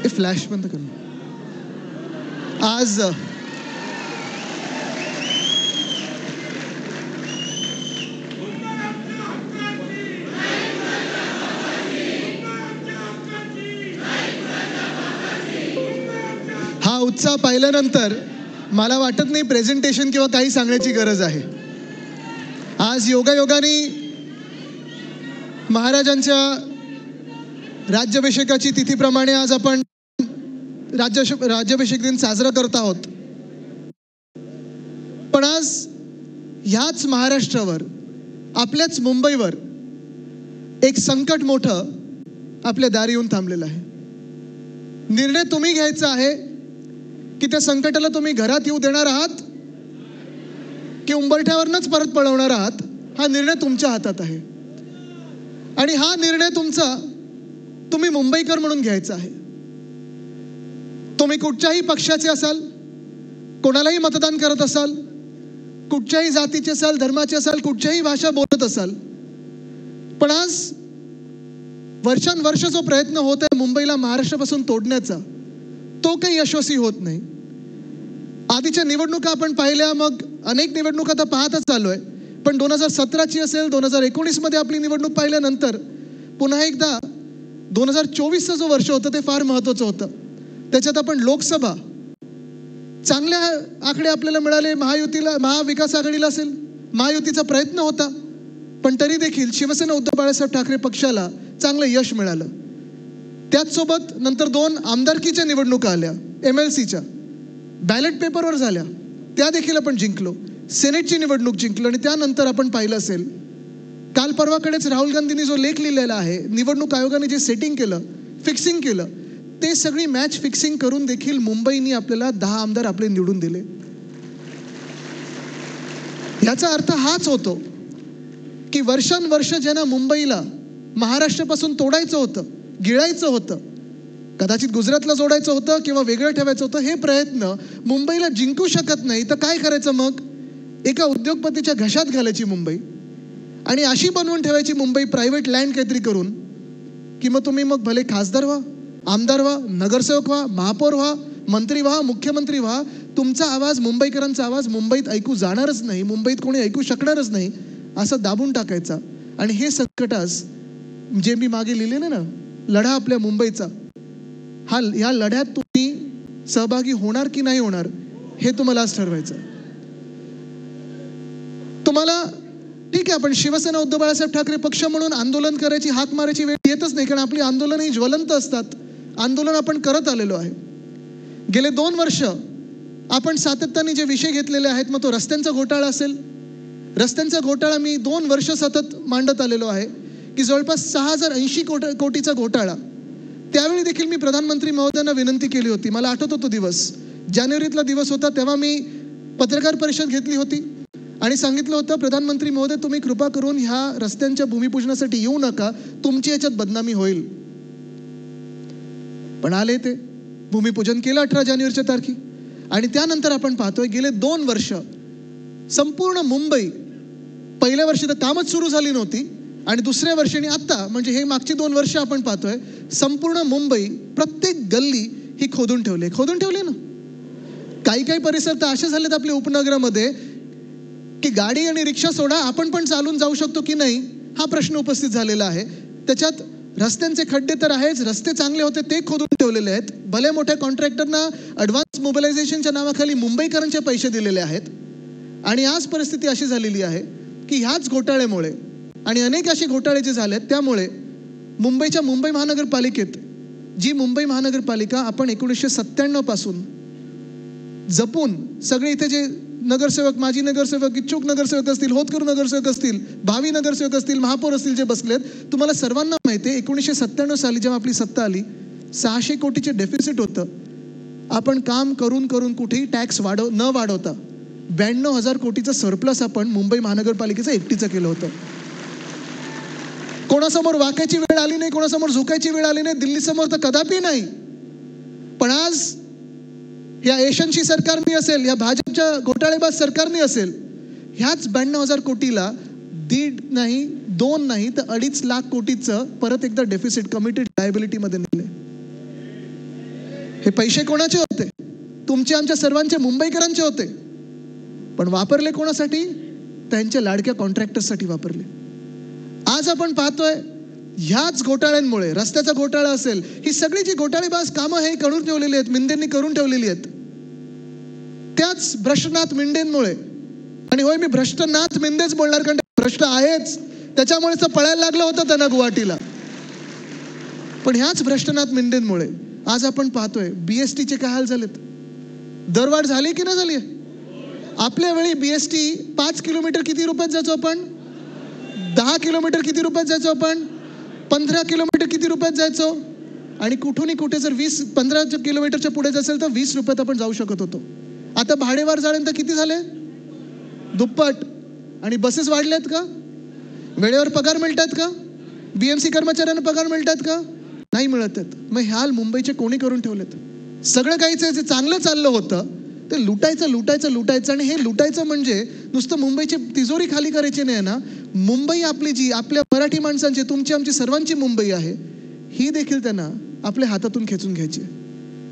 Flash बंद कर. आज हा उत्साह पाहिल्यानंतर मला वाटत नाही प्रेझेंटेशन किंवा काही सांगण्याची गरज आहे. आज योगायोगाने महाराजांच्या राज्याभिषेकाची तिथीप्रमाणे आज आपण राज्याभिषेक दिन साजरा करत आहोत. पण आज ह्याच महाराष्ट्रावर, आपल्याच मुंबईवर एक संकट मोठं आपल्या दारी येऊन थांबलेलं आहे. निर्णय तुम्ही घ्यायचा आहे की त्या संकटाला तुम्ही घरात येऊ देणार आहात की उंबरठ्यावरनच परत पळवणार आहात. हा निर्णय तुमच्या हातात आहे आणि हा निर्णय तुमचा तुम्ही मुंबईकर म्हणून घ्यायचा आहे. तुम्ही कुठच्याही पक्षाचे असाल, कोणालाही मतदान करत असाल, कुठच्याही जातीचे असाल, धर्माचे असाल, कुठच्याही भाषा बोलत असाल, पण आज वर्षानुवर्ष जो प्रयत्न होत आहे मुंबईला महाराष्ट्रापासून तोडण्याचा, तो काही यशस्वी होत नाही. आधीच्या निवडणुका आपण पाहिल्या, मग अनेक निवडणुका आता पाहतच आलोय. पण 2017ची असेल, 2019 मध्ये आपली निवडणूक पाहिल्यानंतर पुन्हा एकदा 2024चं जो वर्ष होतं ते फार महत्वाचं होतं. त्याच्यात आपण लोकसभा चांगल्या आकडे आपल्याला मिळाले. महाविकास आघाडीला असेल, महायुतीचा प्रयत्न होता, पण तरी देखील शिवसेना उद्धव बाळासाहेब ठाकरे पक्षाला चांगलं यश मिळालं. त्याचसोबत नंतर 2 आमदारकीच्या निवडणुका आल्या, MLCच्या बॅलेट पेपरवर झाल्या, त्या देखील आपण जिंकलो. सेनेटची निवडणूक जिंकलो आणि त्यानंतर आपण पाहिलं असेल काल परवाकडेच राहुल गांधींनी जो लेख लिहिलेला आहे, निवडणूक आयोगाने जे सेटिंग केलं, फिक्सिंग केलं, ते सगळी मॅच फिक्सिंग करून देखील मुंबईने आपल्याला 10 आमदार आपले निवडून दिले. याचा अर्थ हाच होतो की वर्षानुवर्ष ज्यांना मुंबईला महाराष्ट्रापासून तोडायचं होतं, गिळायचं होतं, कदाचित गुजरातला जोडायचं होतं किंवा वेगळं ठेवायचं होतं, हे प्रयत्न मुंबईला जिंकू शकत नाही तर काय करायचं? मग एका उद्योगपतीच्या घशात घालायची मुंबई आणि अशी बनवून ठेवायची मुंबई, प्रायव्हेट लँड काहीतरी करून, की मग तुम्ही मग भले खासदार व्हा, आमदार व्हा, नगरसेवक व्हा, महापौर व्हा, मंत्री व्हा, मुख्यमंत्री व्हा, तुमचा आवाज, मुंबईकरांचा आवाज मुंबईत ऐकू जाणारच नाही, मुंबईत कोणी ऐकू शकणारच नाही, असं दाबून टाकायचा. आणि हे संकट आज जे मी मागे लिहिलेलं ना, लढा आपल्या मुंबईचा, ह्या लढ्यात तुम्ही सहभागी होणार की नाही होणार हे तुम्हाला आज ठरवायचं. तुम्हाला ठीक आहे, आपण शिवसेना उद्धव बाळासाहेब ठाकरे पक्ष म्हणून आंदोलन करायची, हाक मारायची वेळ येतच नाही, कारण आपली आंदोलन ही ज्वलंत असतात. आंदोलन आपण करत आलेलो आहे. गेले 2 वर्ष आपण सातत्याने जे विषय घेतलेले आहेत, मग तो रस्त्यांचा घोटाळा असेल, रस्त्यांचा घोटाळा मी 2 वर्ष सतत मांडत आलेलो आहे की जवळपास 6080 कोटीचा घोटाळा. त्यावेळी देखील मी प्रधानमंत्री महोदयांना विनंती केली होती. मला आठवतो तो दिवस, जानेवारीतला दिवस होता, तेव्हा मी पत्रकार परिषद घेतली होती आणि सांगितलं होतं, प्रधानमंत्री महोदय तुम्ही कृपा करून ह्या रस्त्यांच्या भूमिपूजनासाठी येऊ नका, तुमची याच्यात बदनामी होईल. पण आले ते, भूमिपूजन केलं 18 जानेवारीच्या तारखे. आणि त्यानंतर आपण पाहतोय गेले 2 वर्ष संपूर्ण मुंबई, पहिल्या वर्षी तर कामच सुरू झाली नव्हती आणि दुसऱ्या वर्षी आणि आता म्हणजे हे मागची 2 वर्ष आपण पाहतोय संपूर्ण मुंबई, प्रत्येक गल्ली ही खोदून ठेवले ना. काही परिसर तर असे झालेत आपल्या उपनगरामध्ये की गाडी आणि रिक्षा सोडा, आपण पण चालून जाऊ शकतो की नाही हा प्रश्न उपस्थित झालेला आहे. त्याच्यात रस्त्यांचे खड्डे तर आहेच, रस्ते चांगले होते ते खोदून ठेवलेले आहेत. भले मोठ्या कॉन्ट्रॅक्टरना ॲडव्हान्स मोबिलायझेशनच्या नावाखाली मुंबईकरांचे पैसे दिलेले आहेत. आणि आज परिस्थिती अशी झालेली आहे की ह्याच घोटाळ्यामुळे आणि अनेक असे घोटाळे जे झालेत त्यामुळे मुंबईच्या मुंबई महानगरपालिकेत, जी मुंबई महानगरपालिका आपण 1997 पासून जपून सगळे इथे जे नगरसेवक, माजी नगरसेवक, इच्छुक नगरसेवक असतील, होतकरू नगरसेवक असतील, भावी नगरसेवक असतील, महापौर असतील जे बसलेत, तुम्हाला सर्वांना माहिती आहे 1997 साली जेव्हा आपली सत्ता आली 600 कोटीचे डेफिसिट होतं. आपण काम करून कुठेही टॅक्स न वाढवता 92,000 कोटीचं सरप्लस आपण मुंबई महानगरपालिकेचं एकटीचं केलं होतं. कोणासमोर वाकायची वेळ आली नाही, कोणासमोर झुकायची वेळ आली नाही, दिल्लीसमोर तर कदापि नाही. पण आज या एशनशी सरकारने असेल, या भाजपच्या घोटाळेबाज सरकारने असेल, ह्याच 92,000 कोटीला 1.5 नाही 2 नाही तर 2.5 लाख कोटीचं परत एकदा डेफिसिट कमिटेड लायबिलिटीमध्ये नेले. पैसे कोणाचे होते? तुमचे, आमच्या सर्वांचे, मुंबईकरांचे होते. पण वापरले कोणासाठी? त्यांच्या लाडक्या कॉन्ट्रॅक्टर्ससाठी वापरले. आज आपण पाहतोय ह्याच घोटाळ्यांमुळे, रस्त्याचा घोटाळा असेल, ही सगळी जी घोटाळेबाज कामं हे करून ठेवलेली आहेत, मिंदेंनी करून ठेवलेली आहेत, त्याच भ्रष्टनाथ मिंदेंमुळे. आणि होय, मी भ्रष्टनाथ मिंदेच बोलणार, कारण भ्रष्ट आहेच, त्याच्यामुळेच पळायला लागलं होतं त्यांना गुवाहाटीला. पण ह्याच भ्रष्टनाथ मिंदेंमुळे आज आपण पाहतोय BSTचे काय हाल झालेत. दरवाढ झाली की नाही झाली? आपल्या वेळी BST 5 किलोमीटर किती रुपयात जायचो आपण? 10 किलोमीटर किती रुपयात जायचो आपण? 15 किलोमीटर किती रुपयात जायचो? आणि कुठूनही कुठे जर 15 किलोमीटरच्या पुढे असेल तर 20 रुपयात आपण जाऊ शकत होतो. आता भाडेवाढ झाल्यानंतर किती झाले? दुप्पट. आणि बसेस वाढल्यात का? वेळेवर पगार मिळतात का? BMC कर्मचाऱ्यांना पगार मिळतात का? नाही मिळत आहेत. मग ह्या हाल मुंबईचे कोणी करून ठेवलेत? सगळं काहीच जे चांगलं चाललं होतं ते लुटायचं. आणि हे लुटायचं म्हणजे नुसतं मुंबईची तिजोरी खाली करायची नाही ना. मुंबई आपली, जी आपल्या मराठी माणसांची, तुमची, आमची सर्वांची मुंबई आहे, ही देखील त्यांना आपल्या हातातून खेचून घ्यायची.